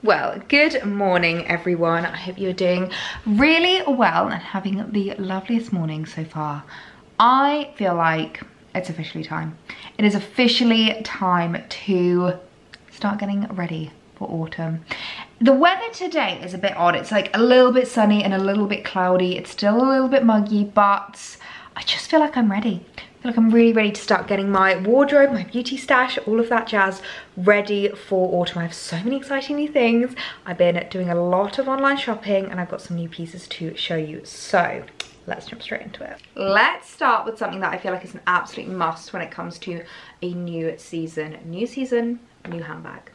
Well, good morning everyone. I hope you're doing really well and having the loveliest morning so far. I feel like it's officially time. It is officially time to start getting ready for autumn. The weather today is a bit odd. It's like a little bit sunny and a little bit cloudy. It's still a little bit muggy, but I just feel like I'm ready. I feel like I'm really ready to start getting my wardrobe, my beauty stash, all of that jazz ready for autumn. I have so many exciting new things. I've been doing a lot of online shopping and I've got some new pieces to show you. So let's jump straight into it. Let's start with something that I feel like is an absolute must when it comes to a new season. New handbag.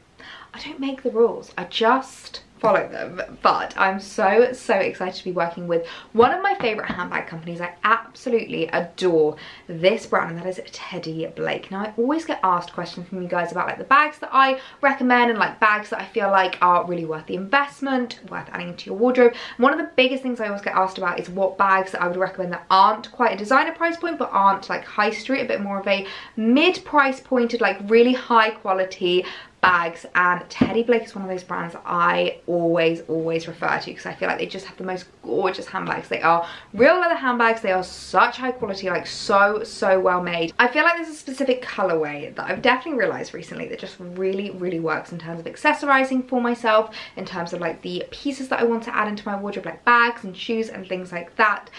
I don't make the rules, I just follow them, but I'm so excited to be working with one of my favorite handbag companies. I absolutely adore this brand, and that is Teddy Blake. Now I always get asked questions from you guys about like the bags that I recommend and like bags that I feel like are really worth the investment, worth adding into your wardrobe. And one of the biggest things I always get asked about is what bags that I would recommend that aren't quite a designer price point but aren't like high street, a bit more of a mid price pointed, like really high quality bags. And Teddy Blake is one of those brands that I always refer to because I feel like they just have the most gorgeous handbags. They are real leather handbags. They are such high quality, like so well made. I feel like there's a specific colorway that I've definitely realized recently that just really works in terms of accessorizing for myself, in terms of like the pieces that I want to add into my wardrobe, like bags and shoes and things like that.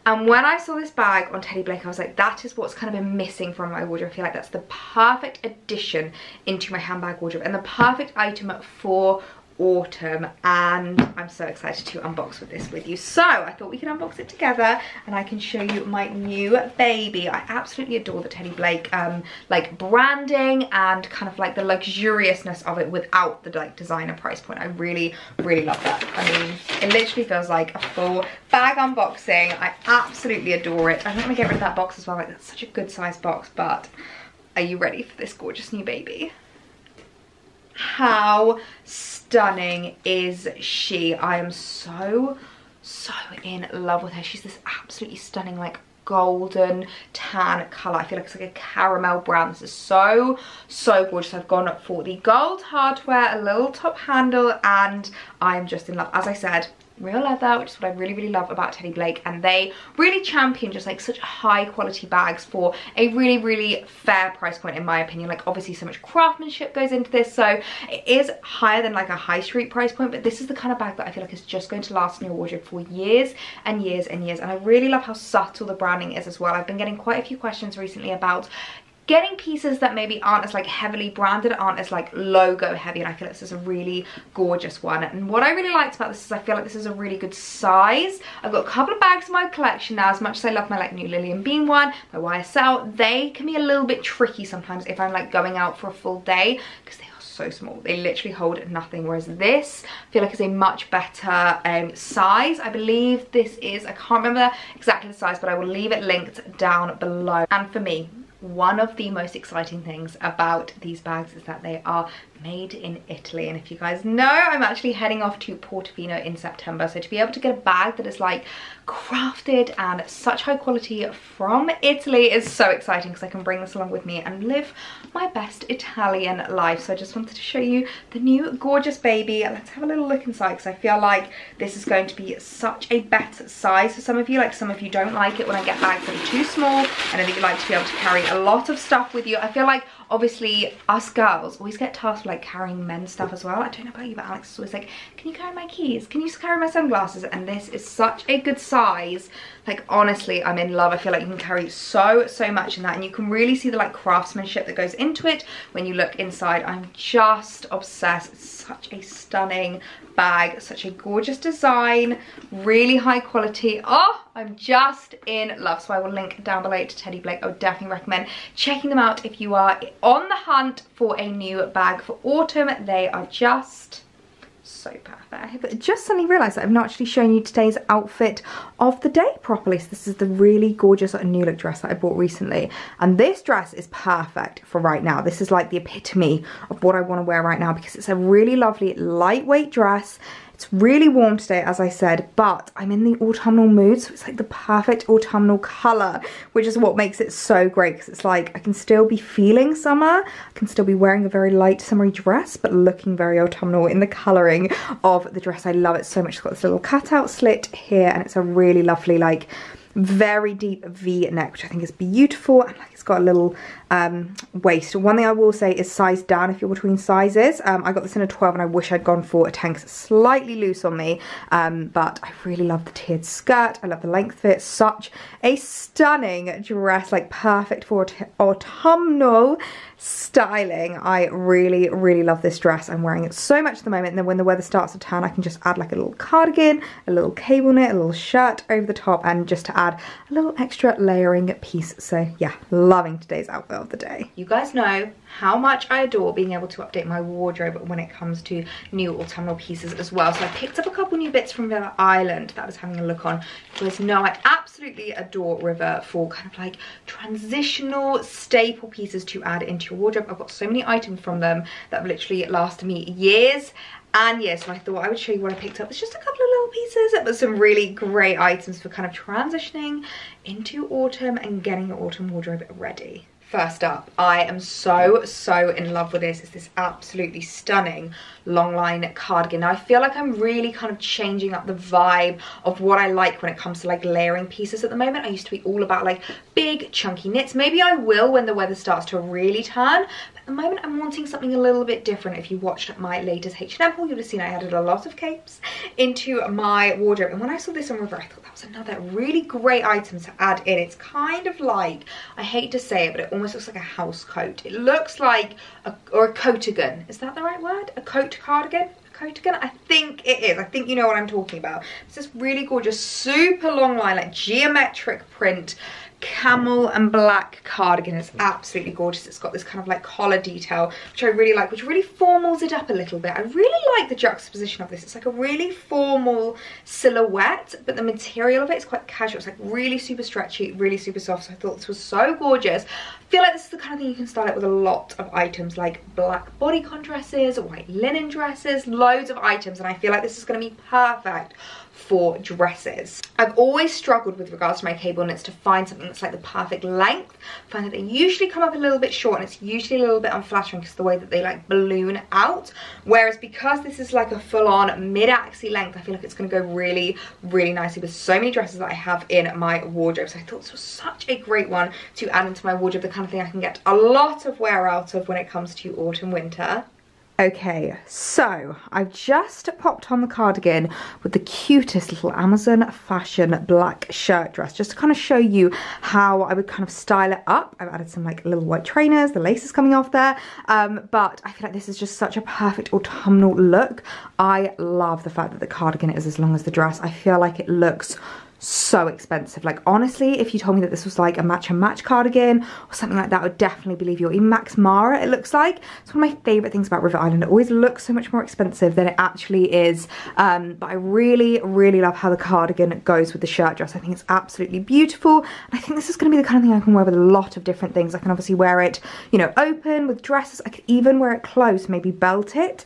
And when I saw this bag on Teddy Blake, I was like, that is what's kind of been missing from my wardrobe. I feel like that's the perfect addition into my handbag wardrobe and the perfect item for autumn, and I'm so excited to unbox with this with you. So I thought we could unbox it together and I can show you my new baby. I absolutely adore the Teddy Blake like branding and kind of like the luxuriousness of it without the like designer price point. I really love that. I mean, it literally feels like a full bag unboxing. I absolutely adore it. I don't want to get rid of that box as well, like that's such a good size box. But are you ready for this gorgeous new baby? How stunning is she? I am so in love with her. She's this absolutely stunning like golden tan color. I feel like it's like a caramel brown. This is so gorgeous. I've gone for the gold hardware, a little top handle, and I'm just in love. As I said, real leather, which is what I really love about Teddy Blake, and they really champion just like such high quality bags for a really fair price point, in my opinion. Like obviously so much craftsmanship goes into this, so it is higher than like a high street price point, but this is the kind of bag that I feel like is just going to last in your wardrobe for years and years. And I really love how subtle the branding is as well. I've been getting quite a few questions recently about getting pieces that maybe aren't as like heavily branded, aren't as like logo heavy, and I feel like this is a really gorgeous one. And what I really liked about this is I feel like this is a really good size. I've got a couple of bags in my collection now. As much as I love my like new Lily and Bean one, my YSL, they can be a little bit tricky sometimes if I'm like going out for a full day because they are so small. They literally hold nothing, whereas this I feel like is a much better size. I believe this is, I can't remember exactly the size, but I will leave it linked down below. And for me, one of the most exciting things about these bags is that they are made in Italy. And if you guys know, I'm actually heading off to Portofino in September, so to be able to get a bag that is like crafted and such high quality from Italy is so exciting, because I can bring this along with me and live my best Italian life. So I just wanted to show you the new gorgeous baby. Let's have a little look inside, because I feel like this is going to be such a better size for some of you. Like some of you don't like it when I get bags that are too small. I know that you like to be able to carry a lot of stuff with you. I feel like obviously us girls always get tasked with like carrying men's stuff as well. I don't know about you, but Alex is always like, can you carry my keys? Can you carry my sunglasses? And this is such a good size. Like honestly, I'm in love. I feel like you can carry so much in that, and you can really see the like craftsmanship that goes into it when you look inside. I'm just obsessed. It's such a stunning bag, such a gorgeous design, really high quality. Oh, I'm just in love. So I will link down below to Teddy Blake. I would definitely recommend checking them out if you are on the hunt for a new bag for autumn. They are just so perfect. I have just suddenly realised that I've not actually shown you today's outfit of the day properly. So this is the really gorgeous new look dress that I bought recently, and this dress is perfect for right now. This is like the epitome of what I want to wear right now, because it's a really lovely lightweight dress. It's really warm today, as I said, but I'm in the autumnal mood, so it's like the perfect autumnal colour, which is what makes it so great, because it's like I can still be feeling summer, I can still be wearing a very light summery dress, but looking very autumnal in the colouring of the dress. I love it so much. It's got this little cutout slit here, and it's a really lovely, like, very deep V neck, which I think is beautiful, and like it's got a little waist. One thing I will say is size down if you're between sizes. I got this in a 12 and I wish I'd gone for a 10 because it's slightly loose on me, but I really love the tiered skirt. I love the length of it. Such a stunning dress, like perfect for autumnal styling. I really, really love this dress. I'm wearing it so much at the moment, and then when the weather starts to turn, I can just add like a little cardigan, a little cable knit, a little shirt over the top, and just to add a little extra layering piece. So yeah, loving today's outfit of the day. You guys know how much I adore being able to update my wardrobe when it comes to new autumnal pieces as well. So I picked up a couple new bits from River Island that I was having a look on. You guys know I absolutely adore River for kind of like transitional staple pieces to add into your wardrobe. I've got so many items from them that have literally lasted me years and years, so I thought I would show you what I picked up. It's just a couple of little pieces, but some really great items for kind of transitioning into autumn and getting your autumn wardrobe ready. First up, I am so in love with this. It's this absolutely stunning long line cardigan. Now I feel like I'm really kind of changing up the vibe of what I like when it comes to like layering pieces at the moment. I used to be all about like big chunky knits. Maybe I will when the weather starts to really turn, but at the moment I'm wanting something a little bit different. If you watched my latest H&M haul, you'll have seen I added a lot of capes into my wardrobe, and when I saw this on River, I thought that was another really great item to add in. It's kind of like, I hate to say it, but it almost looks like a house coat. It looks like a coatigan. Is that the right word? A coat cardigan? A coatigan? I think it is. I think you know what I'm talking about. It's this really gorgeous, super long line, like geometric print camel and black cardigan. It's absolutely gorgeous. It's got this kind of like collar detail, which I really like, which really formals it up a little bit. I really like the juxtaposition of this. It's like a really formal silhouette, but the material of it is quite casual. It's like really super stretchy, really super soft. So I thought this was so gorgeous. I feel like this is the kind of thing you can style it with a lot of items, like black bodycon dresses, white linen dresses, loads of items, and I feel like this is going to be perfect for dresses. I've always struggled with regards to my cable knits to find something that's like the perfect length. I find that they usually come up a little bit short, and it's usually a little bit unflattering because the way that they like balloon out, whereas because this is like a full-on mid-axis length, I feel like it's going to go really, really nicely with so many dresses that I have in my wardrobe. So I thought this was such a great one to add into my wardrobe, the kind of thing I can get a lot of wear out of when it comes to autumn winter. Okay, so I've just popped on the cardigan with the cutest little Amazon fashion black shirt dress, just to kind of show you how I would kind of style it up. I've added some like little white trainers, the lace is coming off there, but I feel like this is just such a perfect autumnal look. I love the fact that the cardigan is as long as the dress. I feel like it looks so expensive. Like honestly, if you told me that this was like a match and match cardigan or something like that, I would definitely believe you. Or even Max Mara, it looks like. It's one of my favourite things about River Island. It always looks so much more expensive than it actually is, but I really, really love how the cardigan goes with the shirt dress. I think it's absolutely beautiful, and I think this is going to be the kind of thing I can wear with a lot of different things. I can obviously wear it, you know, open with dresses. I could even wear it closed, maybe belt it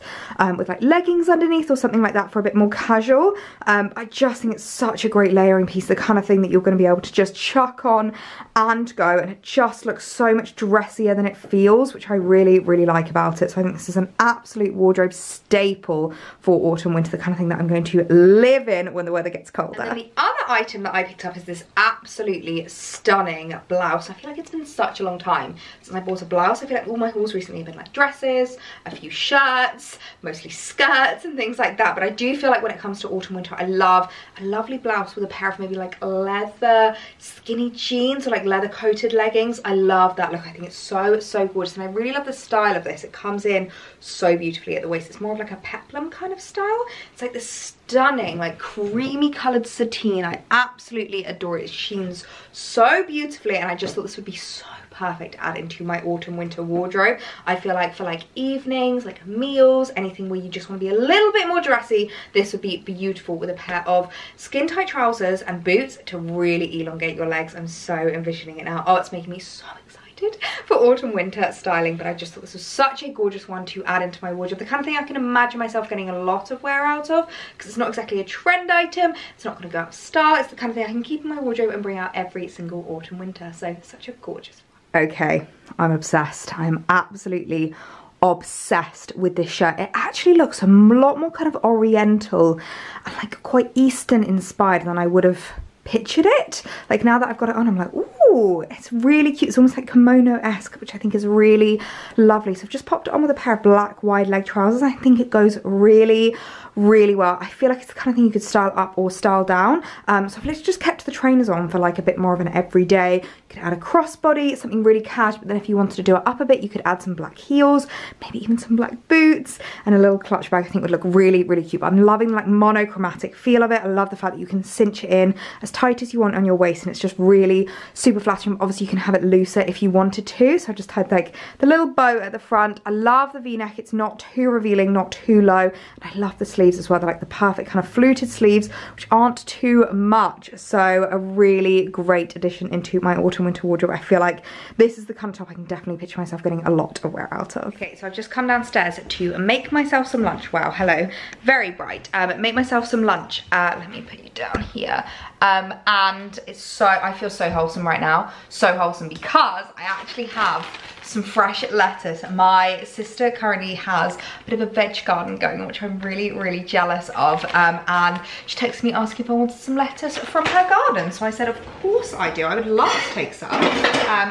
with like leggings underneath or something like that for a bit more casual. I just think it's such a great layering piece, the kind of thing that you're going to be able to just chuck on and go, and it just looks so much dressier than it feels, which I really, really like about it. So I think this is an absolute wardrobe staple for autumn winter, the kind of thing that I'm going to live in when the weather gets colder. And then the other item that I picked up is this absolutely stunning blouse. I feel like it's been such a long time since I bought a blouse. I feel like all my hauls recently have been like dresses, a few shirts, mostly skirts and things like that, but I do feel like when it comes to autumn winter, I love a lovely blouse with a pair of maybe like leather skinny jeans or like leather coated leggings. I love that look. I think it's so gorgeous, and I really love the style of this. It comes in so beautifully at the waist. It's more of like a peplum kind of style. It's like this stunning like creamy coloured sateen. I absolutely adore it. It sheens so beautifully, and I just thought this would be so perfect to add into my autumn winter wardrobe. I feel like for like evenings, like meals, anything where you just want to be a little bit more dressy, this would be beautiful with a pair of skin tight trousers and boots to really elongate your legs. I'm so envisioning it now. Oh, it's making me so excited. decided for autumn winter styling, but I just thought this was such a gorgeous one to add into my wardrobe. The kind of thing I can imagine myself getting a lot of wear out of, because it's not exactly a trend item, it's not going to go out of style, it's the kind of thing I can keep in my wardrobe and bring out every single autumn winter. So such a gorgeous one. Okay, I'm obsessed. I'm absolutely obsessed with this shirt. It actually looks a lot more kind of oriental and like quite Eastern inspired than I would have pictured it. Like now that I've got it on, I'm like, ooh, it's really cute. It's almost like kimono-esque, which I think is really lovely. So I've just popped it on with a pair of black wide leg trousers. I think it goes really, really well. I feel like it's the kind of thing you could style up or style down. So I've literally just kept the trainers on for like a bit more of an everyday. You could add a crossbody, something really casual, but then if you wanted to do it up a bit, you could add some black heels, maybe even some black boots, and a little clutch bag I think would look really, really cute. But I'm loving the like monochromatic feel of it. I love the fact that you can cinch it in as tight as you want on your waist, and it's just really super flattering. Obviously you can have it looser if you wanted to, so I just had like the little bow at the front. I love the v-neck. It's not too revealing, not too low, and I love the sleeves as well. They're like the perfect kind of fluted sleeves, which aren't too much, so a really great addition into my autumn winter wardrobe. I feel like this is the kind of top I can definitely picture myself getting a lot of wear out of. Okay, so I've just come downstairs to make myself some lunch. Wow, hello, very bright. Make myself some lunch. Let me put you down here. And it's so, I feel so wholesome right now, so wholesome, because I actually have some fresh lettuce. My sister currently has a bit of a veg garden going on, which I'm really, really jealous of, and she texted me asking if I wanted some lettuce from her garden, so I said of course I do, I would love to take some.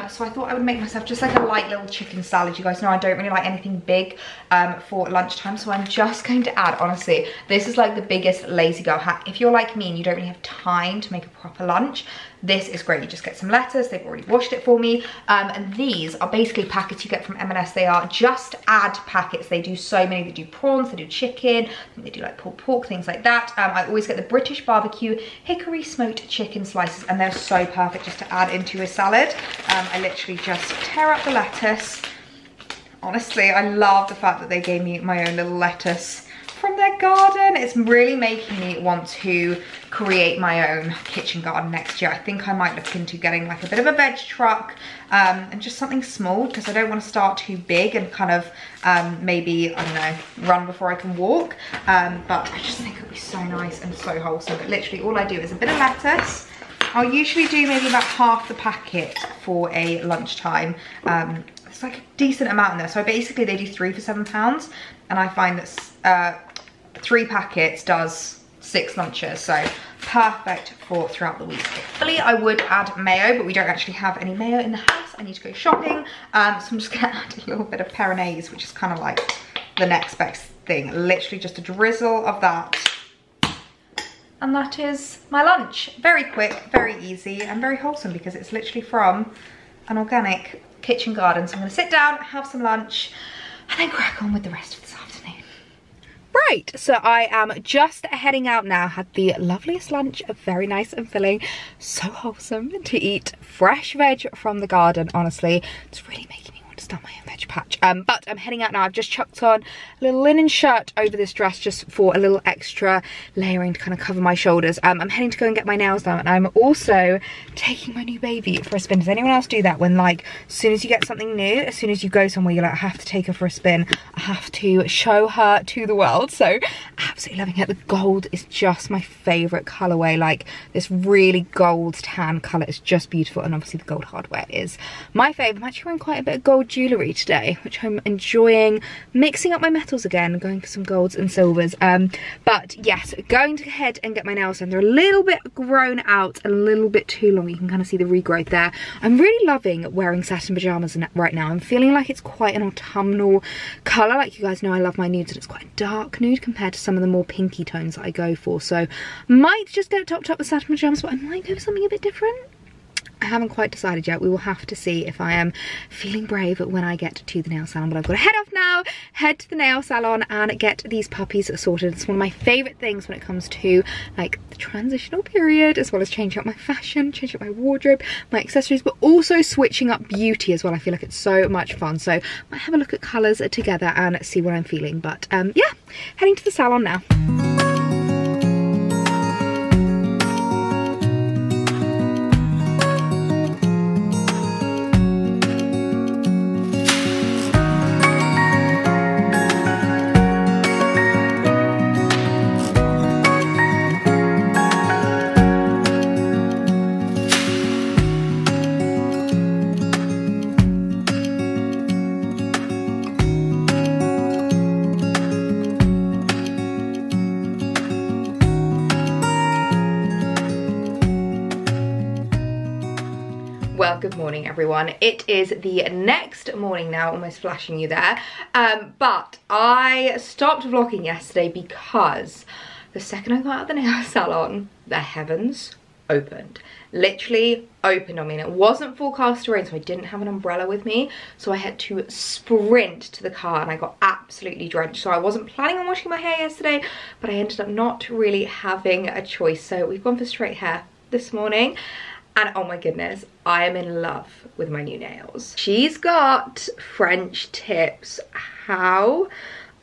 So I thought I would make myself just like a light little chicken salad. You guys know I don't really like anything big for lunchtime, so I'm just going to add, honestly, this is like the biggest lazy girl hack. If you're like me and you don't really have time to make a proper lunch, this is great. You just get some lettuce, they've already washed it for me, and these are basically packets you get from M&S. They are just add packets. They do so many. They do prawns, they do chicken, they do like pulled pork, things like that. I always get the British barbecue hickory smoked chicken slices, and they're so perfect just to add into a salad. I literally just tear up the lettuce. Honestly, I love the fact that they gave me my own little lettuce from their garden. It's really making me want to create my own kitchen garden next year. I think I might look into getting like a bit of a veg truck, and just something small, because I don't want to start too big and kind of maybe, I don't know, run before I can walk. But I just think it would be so nice and so wholesome. But literally all I do is a bit of lettuce. I'll usually do maybe about half the packet for a lunchtime. It's like a decent amount in there. So basically they do 3 for £7, and I find that 3 packets does 6 lunches, so perfect for throughout the week. Really, I would add mayo, but we don't actually have any mayo in the house. I need to go shopping, so I'm just gonna add a little bit of Peronaise, which is kind of like the next best thing. Literally just a drizzle of that, and that is my lunch. Very quick, very easy, and very wholesome, because it's literally from an organic kitchen garden. So I'm gonna sit down, have some lunch, and then crack on with the rest of this afternoon. Right, so I am just heading out now. Had the loveliest lunch, very nice and filling, so wholesome to eat fresh veg from the garden. Honestly, it's really making me want to start my own veg patch. But I'm heading out now. I've just chucked on a little linen shirt over this dress just for a little extra layering to kind of cover my shoulders. I'm heading to go and get my nails done, and I'm also taking my new baby for a spin. Does anyone else do that when, like, as soon as you get something new, as soon as you go somewhere, you're like, I have to take her for a spin, I have to show her to the world? So absolutely loving it. The gold is just my favorite colorway. Like, this really gold tan color is just beautiful, and obviously the gold hardware is my favorite. I'm actually wearing quite a bit of gold jewelry today, which I'm enjoying, mixing up my metals again, going for some golds and silvers. But yes, going to head and get my nails done. They're a little bit grown out, a little bit too long. You can kind of see the regrowth there. I'm really loving wearing satin pajamas right now. I'm feeling like it's quite an autumnal color. Like, you guys know I love my nudes, and it's quite a dark nude compared to some of the more pinky tones that I go for. So might just get it topped up with satin pajamas, but I might go for something a bit different. I haven't quite decided yet. We will have to see if I am feeling brave when I get to the nail salon. But I've got to head off now, head to the nail salon and get these puppies sorted. It's one of my favourite things when it comes to like the transitional period, as well as changing up my fashion, changing up my wardrobe, my accessories, but also switching up beauty as well. I feel like it's so much fun. So I might have a look at colours together and see what I'm feeling. But yeah, heading to the salon now. Well, good morning everyone. It is the next morning now, almost flashing you there. But I stopped vlogging yesterday because the second I got out of the nail salon, the heavens opened. Literally opened on me, and it wasn't forecast to rain, so I didn't have an umbrella with me, so I had to sprint to the car and I got absolutely drenched. So I wasn't planning on washing my hair yesterday, but I ended up not really having a choice, so we've gone for straight hair this morning. And oh my goodness, I am in love with my new nails. She's got French tips. How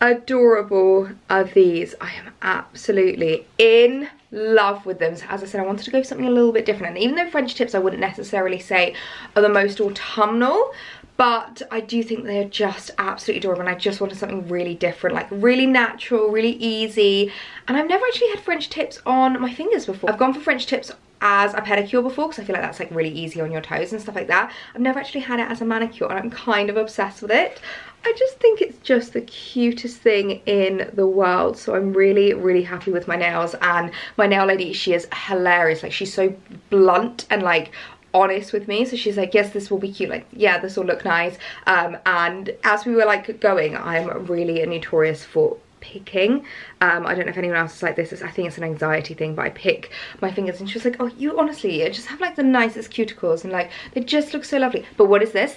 adorable are these? I am absolutely in love with them. So as I said, I wanted to go for something a little bit different. And even though French tips I wouldn't necessarily say are the most autumnal, but I do think they're just absolutely adorable, and I just wanted something really different, like really natural, really easy. And I've never actually had French tips on my fingers before. I've gone for French tips as a pedicure before because I feel like that's like really easy on your toes and stuff like that. I've never actually had it as a manicure, and I'm kind of obsessed with it. I just think it's just the cutest thing in the world. So I'm really, really happy with my nails, and my nail lady, she is hilarious. Like, she's so blunt and like honest with me. So she's like, yes, this will be cute, like, yeah, this will look nice. And as we were like going, I'm really notorious for picking. I don't know if anyone else is like this. I think it's an anxiety thing, but I pick my fingers, and she was like, oh, you honestly just have like the nicest cuticles, and like they just look so lovely. But what is this?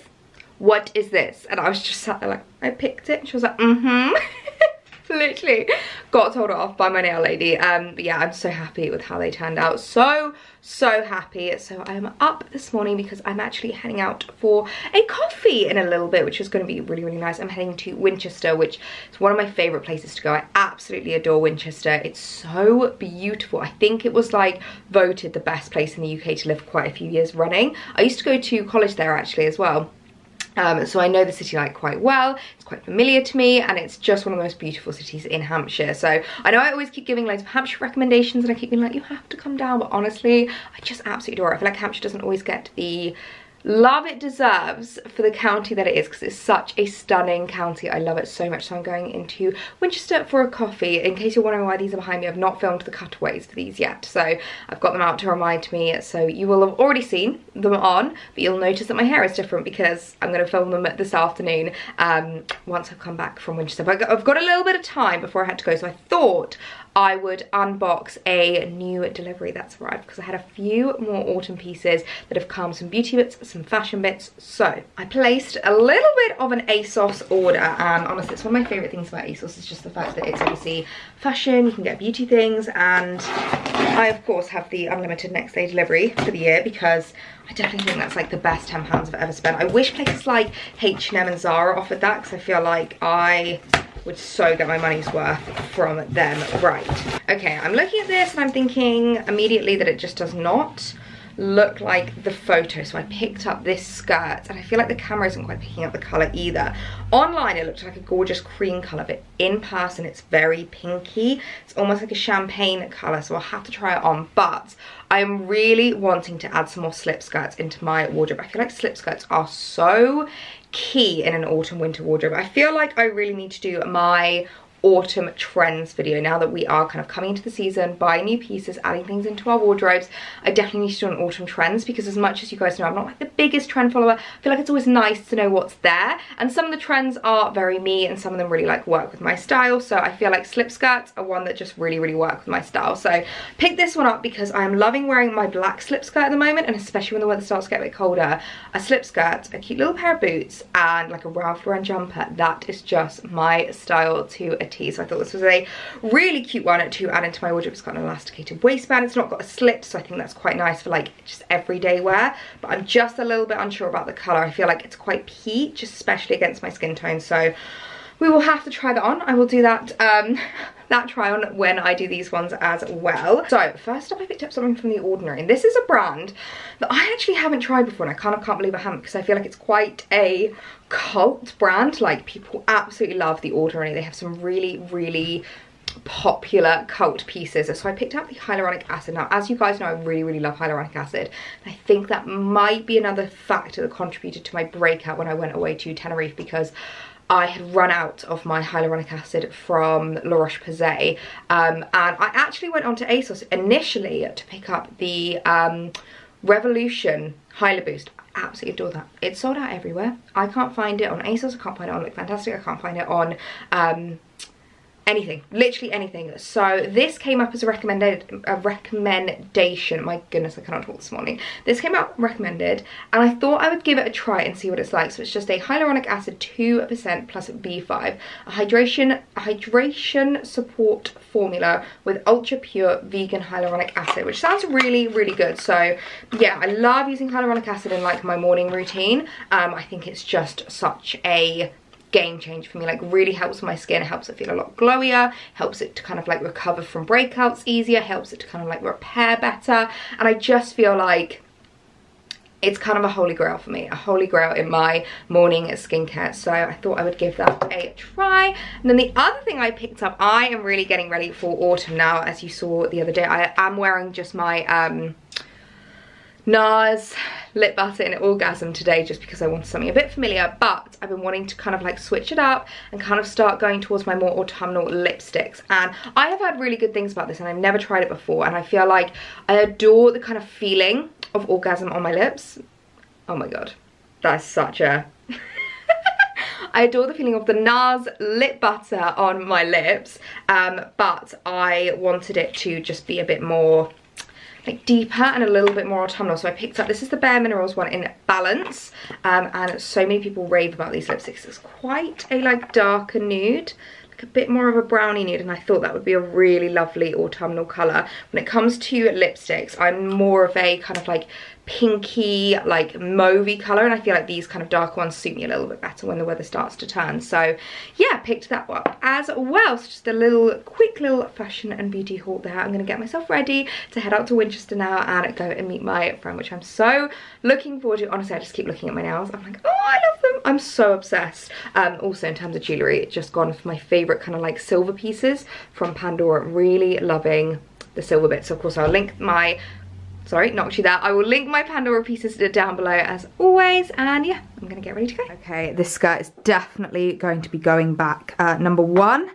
What is this? And I was just sat there like, I picked it. And she was like, literally got told off by my nail lady. But yeah, I'm so happy with how they turned out. So happy. So I'm up this morning because I'm actually heading out for a coffee in a little bit, which is going to be really, really nice. I'm heading to Winchester, which is one of my favorite places to go. I absolutely adore Winchester. It's so beautiful. I think it was like voted the best place in the UK to live for quite a few years running. I used to go to college there actually as well. So I know the city like quite well. It's quite familiar to me, and it's just one of the most beautiful cities in Hampshire. So I know I always keep giving loads of Hampshire recommendations, and I keep being like, you have to come down, but honestly, I just absolutely adore it. I feel like Hampshire doesn't always get the love it deserves for the county that it is, because it's such a stunning county. I love it so much. So I'm going into Winchester for a coffee. In case you're wondering why these are behind me, I've not filmed the cutaways for these yet, so I've got them out to remind me. So you will have already seen them on, but you'll notice that my hair is different because I'm going to film them this afternoon once I've come back from Winchester. But I've got a little bit of time before I had to go, so I thought I would unbox a new delivery that's arrived, because I had a few more autumn pieces that have come, some beauty bits, some fashion bits. So I placed a little bit of an ASOS order, and honestly, it's one of my favourite things about ASOS is just the fact that it's obviously fashion, you can get beauty things, and I of course have the unlimited next day delivery for the year, because I definitely think that's like the best £10 I've ever spent. I wish places like H&M and Zara offered that, because I feel like I would so get my money's worth from them. Right, okay, I'm looking at this and I'm thinking immediately that it just does not look like the photo. So I picked up this skirt, and I feel like the camera isn't quite picking up the colour either. Online it looked like a gorgeous cream colour, but in person it's very pinky. It's almost like a champagne colour, so I'll have to try it on. But I'm really wanting to add some more slip skirts into my wardrobe. I feel like slip skirts are so key in an autumn winter wardrobe. I feel like I really need to do my autumn trends video now that we are kind of coming into the season, buying new pieces, adding things into our wardrobes. I definitely need to do an autumn trends, because as much as you guys know I'm not like the biggest trend follower, I feel like it's always nice to know what's there, and some of the trends are very me and some of them really like work with my style. So I feel like slip skirts are one that just really work with my style. So pick this one up because I am loving wearing my black slip skirt at the moment, and especially when the weather starts to get a bit colder, a slip skirt, a cute little pair of boots, and like a Ralph Lauren jumper, that is just my style to a T. So I thought this was a really cute one to add into my wardrobe. It's got an elasticated waistband, it's not got a slit, so I think that's quite nice for like just everyday wear. But I'm just a little bit unsure about the colour. I feel like it's quite peach, especially against my skin tone, so we will have to try that on. I will do that that try on when I do these ones as well. So first up, I picked up something from The Ordinary, and this is a brand that I actually haven't tried before, and I kind of can't believe I haven't, because I feel like it's quite a cult brand. Like, people absolutely love The Ordinary. They have some really popular cult pieces. So I picked up the Hyaluronic Acid. Now, as you guys know, I really love hyaluronic acid, and I think that might be another factor that contributed to my breakout when I went away to Tenerife, because I had run out of my hyaluronic acid from La Roche-Posay, and I actually went onto ASOS initially to pick up the Revolution Hyalur Boost. absolutely adore that. It's sold out everywhere. I can't find it on ASOS, I can't find it on Look Fantastic, I can't find it on anything, literally anything. So this came up as a recommendation. My goodness, I cannot talk this morning. This came up recommended, and I thought I would give it a try and see what it's like. So it's just a hyaluronic acid 2% plus B5, a hydration support formula with ultra pure vegan hyaluronic acid, which sounds really, really good. So yeah, I love using hyaluronic acid in like my morning routine. I think it's just such a game changer for me. Like, really helps my skin, it helps it feel a lot glowier, helps it to kind of like recover from breakouts easier, helps it to kind of like repair better, and I just feel like it's kind of a holy grail for me, a holy grail in my morning skincare. So I thought I would give that a try. And then the other thing I picked up, I am really getting ready for autumn now, as you saw the other day. I am wearing just my NARS lip butter in Orgasm today, just because I wanted something a bit familiar, but I've been wanting to kind of like switch it up and kind of start going towards my more autumnal lipsticks. And I have heard really good things about this, and I've never tried it before, and I feel like I adore the kind of feeling of Orgasm on my lips. Oh my god, that's such a I adore the feeling of the NARS lip butter on my lips, but I wanted it to just be a bit more like deeper and a little bit more autumnal. So I picked up, this is the Bare Minerals one in Balance, and so many people rave about these lipsticks. It's quite a like darker nude, like a bit more of a brownie nude, and I thought that would be a really lovely autumnal colour. When it comes to lipsticks, I'm more of a kind of like pinky, like mauvey colour, and I feel like these kind of dark ones suit me a little bit better when the weather starts to turn. So yeah, picked that one as well. So just a quick little fashion and beauty haul there. I'm gonna get myself ready to head out to Winchester now and go and meet my friend, which I'm so looking forward to. Honestly, I just keep looking at my nails. I'm like, oh, I love them. I'm so obsessed. Also in terms of jewellery, it's just gone for my favourite kind of like silver pieces from Pandora. Really loving the silver bits. So of course I'll link my sorry, knocked you there. I will link my Pandora pieces down below as always, and yeah, I'm gonna get ready to go. Okay, this skirt is definitely going to be going back. Number one,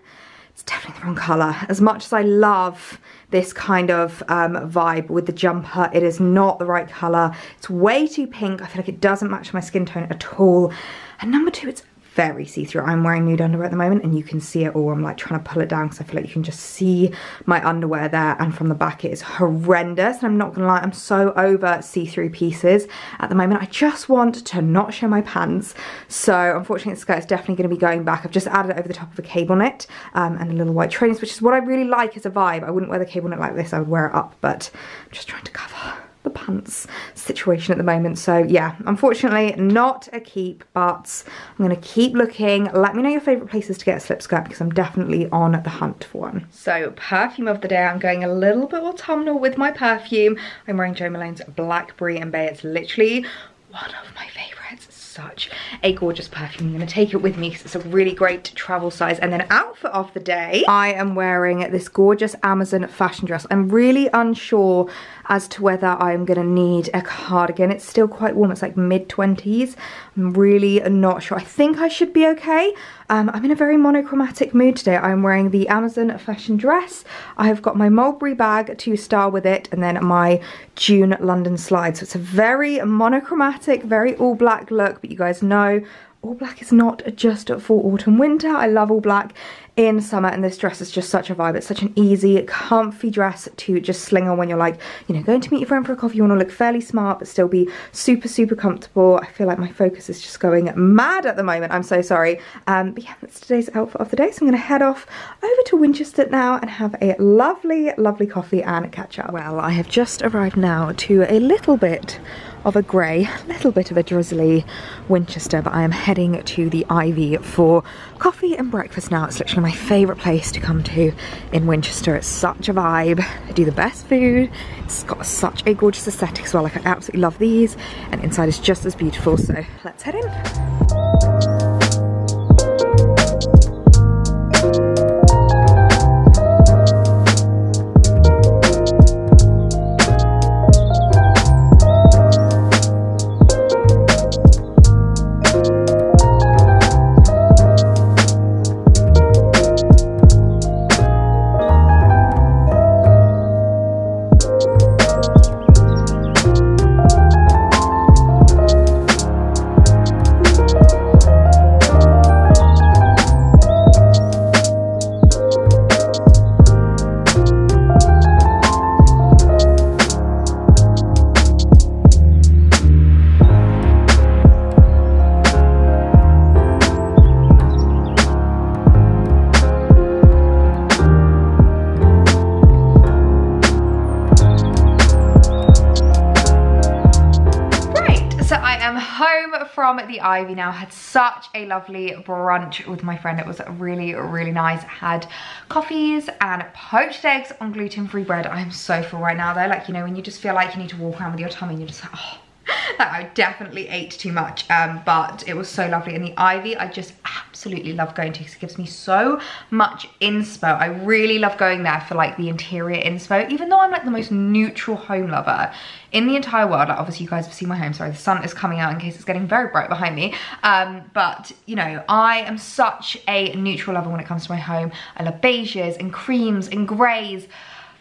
it's definitely the wrong colour. As much as I love this kind of vibe with the jumper, it is not the right colour. It's way too pink. I feel like it doesn't match my skin tone at all. And number two, it's very see-through. I'm wearing nude underwear at the moment, and you can see it all. I'm like trying to pull it down because I feel like you can just see my underwear there, and from the back it is horrendous. And I'm not gonna lie, I'm so over see-through pieces at the moment. I just want to not show my pants. So unfortunately the skirt is definitely going to be going back. I've just added it over the top of a cable knit and a little white trainers, which is what I really like as a vibe. I wouldn't wear the cable knit like this, I would wear it up, but I'm just trying to cover the pants situation at the moment. So yeah, unfortunately not a keep, but I'm gonna keep looking. Let me know your favorite places to get a slip skirt, because I'm definitely on the hunt for one. So perfume of the day, I'm going a little bit autumnal with my perfume. I'm wearing Jo Malone's Blackberry and Bay. It's literally one of my favorites. Such a gorgeous perfume. I'm going to take it with me because it's a really great travel size. And then outfit of the day, I am wearing this gorgeous Amazon fashion dress. I'm really unsure as to whether I'm going to need a cardigan. It's still quite warm. It's like mid-20s. I'm really not sure. I think I should be okay. I'm in a very monochromatic mood today. I'm wearing the Amazon fashion dress. I've got my Mulberry bag to style with it, and then my June London slide. So it's a very monochromatic, very all black look, but you guys know all black is not just for autumn winter. I love all black in summer, and this dress is just such a vibe. It's such an easy, comfy dress to just sling on when you're like, you know, going to meet your friend for a coffee. You want to look fairly smart but still be super, super comfortable. I feel like my focus is just going mad at the moment. I'm so sorry. But yeah, that's today's outfit of the day. So I'm going to head off over to Winchester now and have a lovely, lovely coffee and catch up. Well, I have just arrived now to a little bit of a grey, little bit of a drizzly Winchester, but I am heading to the Ivy for coffee and breakfast now. It's literally my favourite place to come to in Winchester. It's such a vibe. They do the best food. It's got such a gorgeous aesthetic as well. Like, I absolutely love these, and inside is just as beautiful. So let's head in. from the Ivy now. Had such a lovely brunch with my friend. It was really, really nice. Had coffees and poached eggs on gluten-free bread. I am so full right now though. Like, you know, when you just feel like you need to walk around with your tummy and you're just like, oh. Like, I definitely ate too much, but it was so lovely. And the Ivy, I just absolutely love going to because it gives me so much inspo. I really love going there for like the interior inspo, even though I'm like the most neutral home lover in the entire world. Like, obviously you guys have seen my home, sorry, the sun is coming out in case it's getting very bright behind me. But you know, I am such a neutral lover when it comes to my home. I love beiges and creams and greys.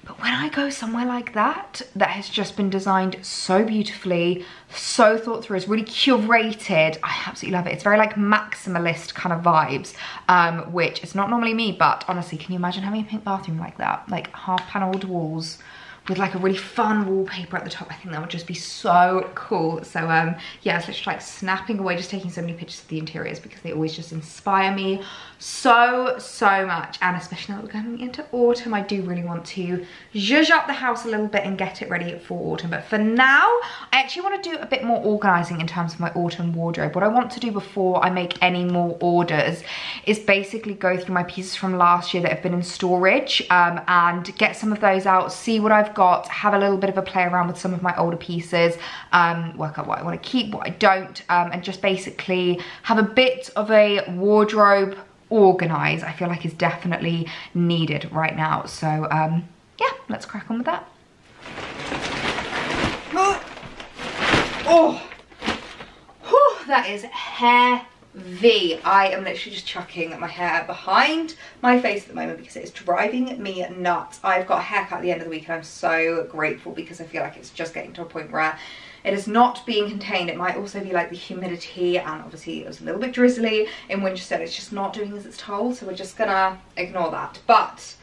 But when I go somewhere like that, that has just been designed so beautifully, so thought through, it's really curated, I absolutely love it. It's very like maximalist kind of vibes, which is not normally me, but honestly, can you imagine having a pink bathroom like that? Like half panelled walls with like a really fun wallpaper at the top. I think that would just be so cool. So yeah, it's literally like snapping away, just taking so many pictures of the interiors because they always just inspire me so much. And especially now we're going into autumn, I do really want to zhuzh up the house a little bit and get it ready for autumn. But for now, I actually want to do a bit more organising in terms of my autumn wardrobe. What I want to do before I make any more orders is basically go through my pieces from last year that have been in storage, and get some of those out, see what I've got, have a little bit of a play around with some of my older pieces, work out what I want to keep, what I don't, and just basically have a bit of a wardrobe organize. I feel like is definitely needed right now. So yeah, let's crack on with that. Oh, whew, that is heavy. I am literally just chucking my hair behind my face at the moment because it is driving me nuts. I've got a haircut at the end of the week and I'm so grateful because I feel like it's just getting to a point where it is not being contained. It might also be like the humidity, and obviously it was a little bit drizzly in Winchester. It's just not doing as it's told, so we're just gonna ignore that. But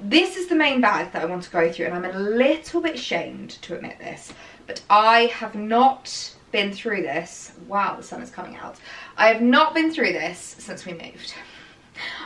this is the main bag that I want to go through, and I'm a little bit ashamed to admit this, but I have not been through this. Wow, the sun is coming out. I have not been through this since we moved.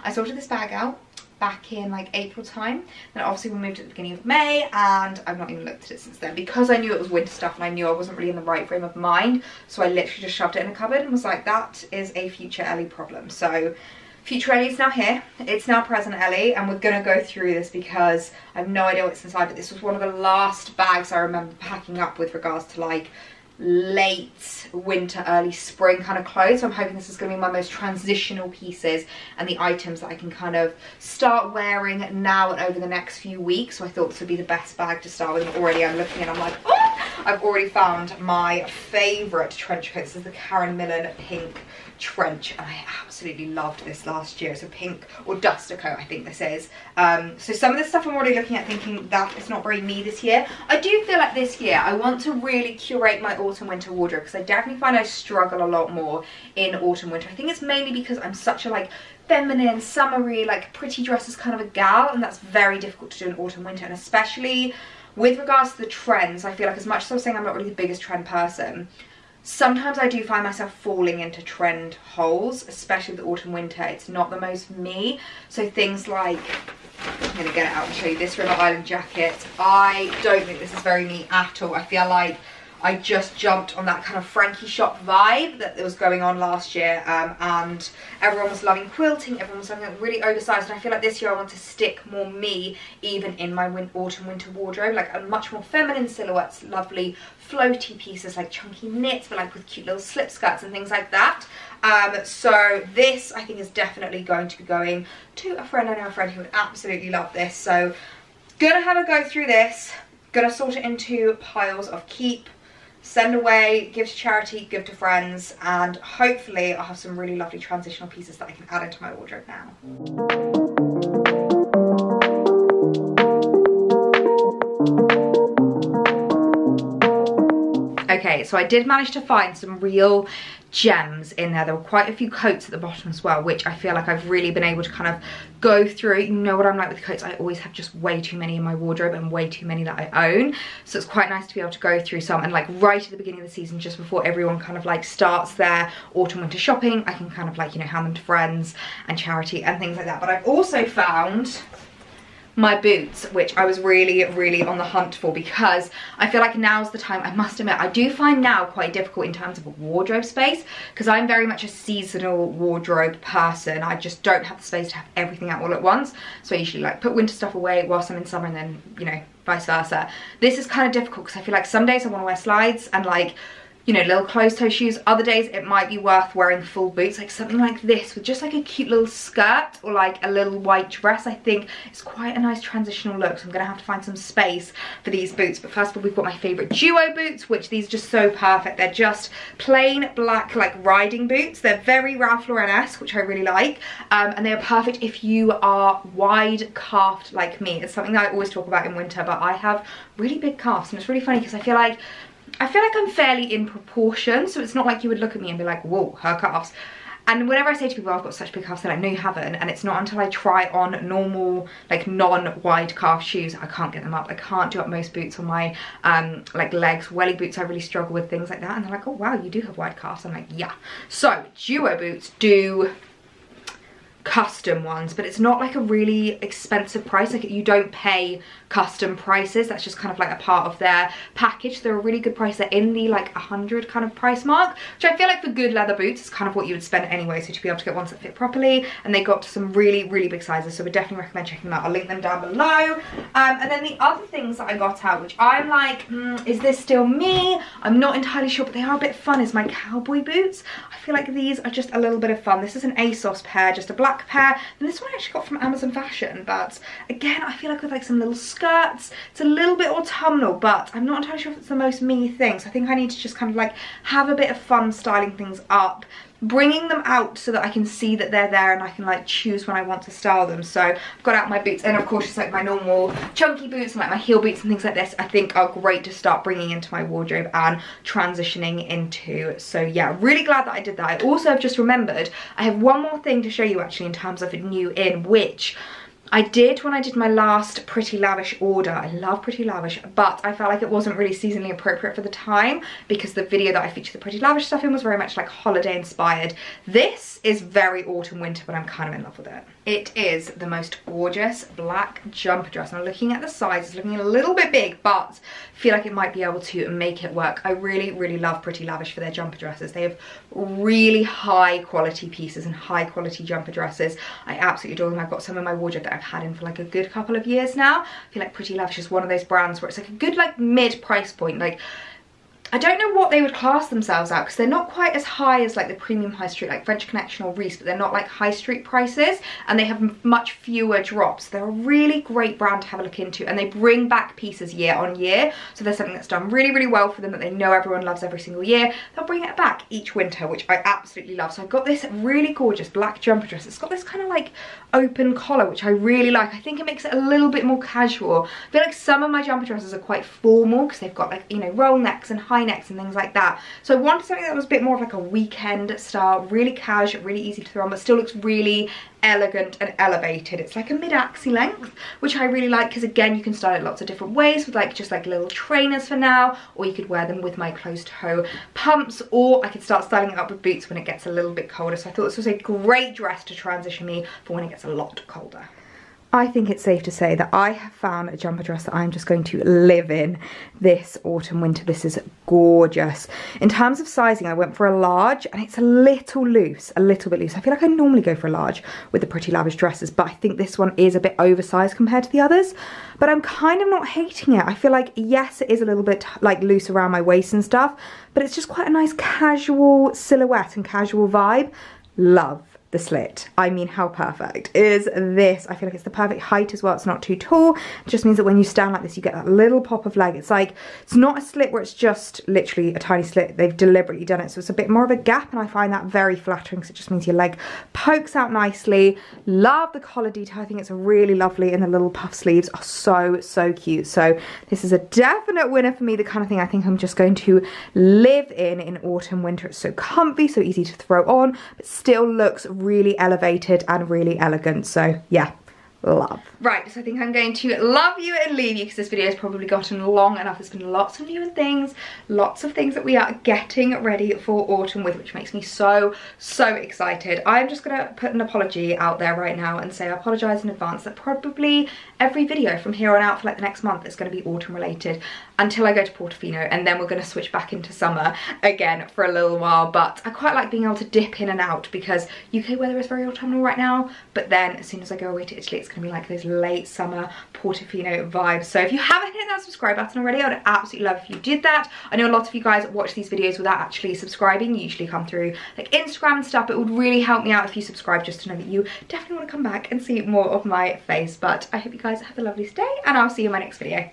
I sorted this bag out back in like April time, then obviously we moved at the beginning of May, and I've not even looked at it since then because I knew it was winter stuff and I knew I wasn't really in the right frame of mind. So I literally just shoved it in a cupboard and was like, that is a future Ellie problem. So future Ellie is now here, it's now present Ellie, and we're gonna go through this because I have no idea what's inside, but this was one of the last bags I remember packing up with regards to like late winter, early spring kind of clothes. So I'm hoping this is going to be my most transitional pieces and the items that I can kind of start wearing now and over the next few weeks. So I thought this would be the best bag to start with. And already I'm looking and I'm like, oh, I've already found my favourite trench coat. This is the Karen Millen pink trench, and I absolutely loved this last year. It's a pink or duster coat, I think this is. So some of the stuff I'm already looking at thinking that it's not very me this year. I do feel like this year I want to really curate my autumn winter wardrobe because I definitely find I struggle a lot more in autumn winter. I think it's mainly because I'm such a like feminine, summery, like pretty dresses kind of a gal, and that's very difficult to do in autumn winter. And especially with regards to the trends, I feel like as much as I was saying I'm not really the biggest trend person, sometimes I do find myself falling into trend holes, especially the autumn winter. It's not the most me. So things like, I'm gonna get it out and show you this River Island jacket. I don't think this is very me at all. I feel like I just jumped on that kind of Frankie shop vibe that was going on last year, and everyone was loving quilting, everyone was loving it really oversized, and I feel like this year I want to stick more me even in my autumn winter wardrobe, like a much more feminine silhouettes, lovely floaty pieces like chunky knits but like with cute little slip skirts and things like that. So this I think is definitely going to be going to a friend. I know a friend who would absolutely love this, so gonna have a go through this, gonna sort it into piles of keep, send away, give to charity, give to friends, and hopefully I'll have some really lovely transitional pieces that I can add into my wardrobe now. Okay, so I did manage to find some real gems in there. There were quite a few coats at the bottom as well, which I feel like I've really been able to kind of go through. You know what I'm like with coats, I always have just way too many in my wardrobe and way too many that I own. So it's quite nice to be able to go through some, and like right at the beginning of the season, just before everyone kind of like starts their autumn winter shopping, I can kind of like, you know, hand them to friends and charity and things like that. But I've also found my boots, which I was really on the hunt for, because I feel like now's the time. I must admit, I do find now quite difficult in terms of a wardrobe space, because I'm very much a seasonal wardrobe person. I just don't have the space to have everything out all at once, so I usually like put winter stuff away whilst I'm in summer, and then, you know, vice versa. This is kind of difficult because I feel like some days I want to wear slides and like, you know, little closed-toe shoes. Other days it might be worth wearing full boots, like something like this with just like a cute little skirt or like a little white dress. I think it's quite a nice transitional look, so I'm gonna have to find some space for these boots. But first of all, we've got my favorite duo boots, which these are just so perfect. They're just plain black like riding boots. They're very Ralph Lauren-esque, which I really like, and they are perfect if you are wide calfed like me. It's something that I always talk about in winter, but I have really big calves, and it's really funny because I feel like I'm fairly in proportion, so it's not like you would look at me and be like, whoa, her calves. And whenever I say to people, oh, I've got such big calves, they're like, no you haven't. And it's not until I try on normal, like non-wide calf shoes, I can't get them up. I can't do up most boots on my like legs. Welly boots, I really struggle with things like that. And they're like, oh wow, you do have wide calves. I'm like, yeah. So duo boots do custom ones, but it's not like a really expensive price. Like, you don't pay custom prices, that's just kind of like a part of their package. They're a really good price. They're in the like 100 kind of price mark, which I feel like for good leather boots is kind of what you would spend anyway, so to be able to get ones that fit properly. And they got some really big sizes, so we definitely recommend checking them out. I'll link them down below. And then the other things that I got out, which I'm like, is this still me? I'm not entirely sure, but they are a bit fun, is my cowboy boots. I feel like these are just a little bit of fun. This is an ASOS pair, just a black pair, and this one I actually got from Amazon Fashion. But again, I feel like with like some little skirts, it's a little bit autumnal, but I'm not entirely sure if it's the most me thing, so I think I need to just kind of like have a bit of fun styling things up, bringing them out so that I can see that they're there and I can like choose when I want to style them. So I've got out my boots, and of course just like my normal chunky boots and like my heel boots and things like this, I think are great to start bringing into my wardrobe and transitioning into. So yeah, really glad that I did that. I also have just remembered I have one more thing to show you actually in terms of new in, which I did when I did my last Pretty Lavish order. I love Pretty Lavish, but I felt like it wasn't really seasonally appropriate for the time because the video that I featured the Pretty Lavish stuff in was very much like holiday inspired. This is very autumn winter, but I'm kind of in love with it. It is the most gorgeous black jumper dress. I'm looking at the size, it's looking a little bit big, but I feel like it might be able to make it work. I really love Pretty Lavish for their jumper dresses. They have really high quality pieces and high quality jumper dresses. I absolutely adore them. I've got some in my wardrobe that I've had in for like a good couple of years now. I feel like Pretty Lavish is one of those brands where it's like a good like mid price point. Like, I don't know what they would class themselves at because they're not quite as high as like the premium high street like French Connection or Reiss, but they're not like high street prices, and they have much fewer drops. They're a really great brand to have a look into, and they bring back pieces year on year. So there's something that's done really well for them that they know everyone loves every single year. They'll bring it back each winter, which I absolutely love. So I've got this really gorgeous black jumper dress. It's got this kind of like open collar, which I really like. I think it makes it a little bit more casual. I feel like some of my jumper dresses are quite formal because they've got like, you know, roll necks and high necks and things like that. So I wanted something that was a bit more of like a weekend style, really casual, really easy to throw on, but still looks really elegant and elevated. It's like a mid-axi length, which I really like because again, you can style it lots of different ways with like just like little trainers for now, or you could wear them with my closed toe pumps, or I could start styling it up with boots when it gets a little bit colder. So I thought this was a great dress to transition me for when it gets a lot colder. I think it's safe to say that I have found a jumper dress that I'm just going to live in this autumn winter. This is gorgeous. In terms of sizing, I went for a large, and it's a little bit loose. I feel like I normally go for a large with the Pretty Lavish dresses, but I think this one is a bit oversized compared to the others, but I'm kind of not hating it. I feel like, yes, it is a little bit like loose around my waist and stuff, but it's just quite a nice casual silhouette and casual vibe. Love the slit. I mean, how perfect is this? I feel like it's the perfect height as well. It's not too tall. It just means that when you stand like this, you get that little pop of leg. It's like, it's not a slit where it's just literally a tiny slit. They've deliberately done it, so it's a bit more of a gap, and I find that very flattering because it just means your leg pokes out nicely. Love the collar detail. I think it's really lovely, and the little puff sleeves are so cute. So this is a definite winner for me, the kind of thing I think I'm just going to live in autumn winter. It's so comfy, so easy to throw on, but still looks really elevated and really elegant. So yeah, love. Right, so I think I'm going to love you and leave you because this video has probably gotten long enough. There's been lots of new things, lots of things that we are getting ready for autumn with, which makes me so excited. I'm just gonna put an apology out there right now and say I apologize in advance that probably every video from here on out for like the next month is going to be autumn related until I go to Portofino, and then we're going to switch back into summer again for a little while. But I quite like being able to dip in and out because UK weather is very autumnal right now, but then as soon as I go away to Italy it's going to be like those late summer Portofino vibes. So if you haven't hit that subscribe button already, I would absolutely love if you did that. I know a lot of you guys watch these videos without actually subscribing. You usually come through like Instagram and stuff. It would really help me out if you subscribe, just to know that you definitely want to come back and see more of my face. But I hope you guys have a lovely day, and I'll see you in my next video.